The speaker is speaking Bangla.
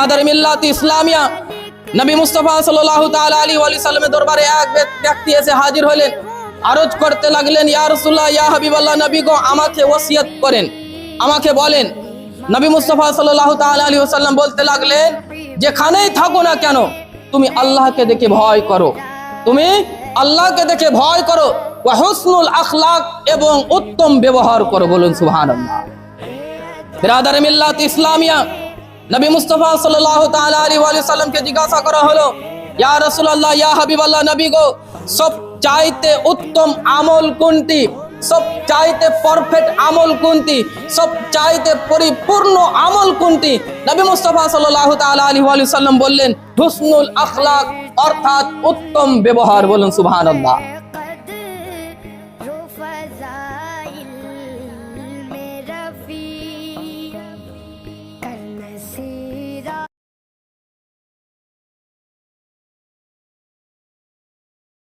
আদার মিল্লাত ইসলামিয়া নবী মুস্তাফা সাল্লাল্লাহু তাআলা আলাইহি ওয়া সাল্লামের দরবারে এক ব্যক্তি এসে হাজির হলেন, আরজ করতে লাগলেন, ইয়া রাসূলুল্লাহ, ইয়া হাবিবাল্লাহ, নবী গো আমাকে ওসিয়ত করেন, আমাকে বলেন। নবী মুস্তাফা সাল্লাল্লাহু তাআলা আলাইহি ওয়া সাল্লাম বলতে লাগলেন, যেখানেই থাকো না কেন তুমি আল্লাহকে দেখে ভয় করো, তুমি আল্লাহকে দেখে ভয় করো, ওয়া হুসনুল আখলাক, এবং উত্তম ব্যবহার করো। বলুন সুবহানাল্লাহ। বিরাদার মিল্লাত ইসলামিয়া নবী মুস্তাফা সাল্লাল্লাহু তাআলা আলাইহি ওয়া সাল্লামকে জিজ্ঞাসা করা হলো, ইয়া রাসূলুল্লাহ, ইয়া হাবিবাল্লাহ, নবী গো সব চাইতে উত্তম আমল কোনটি, সব চাইতে পারফেক্ট আমল কোনটি, সব চাইতে পরিপূর্ণ আমল কোনটি? নবী মুস্তাফা সাল্লাল্লাহু তাআলা আলাইহি ওয়া সাল্লাম বললেন, হুসনুল আখলাক, অর্থাৎ উত্তম ব্যবহার। বলুন সুবহানাল্লাহ।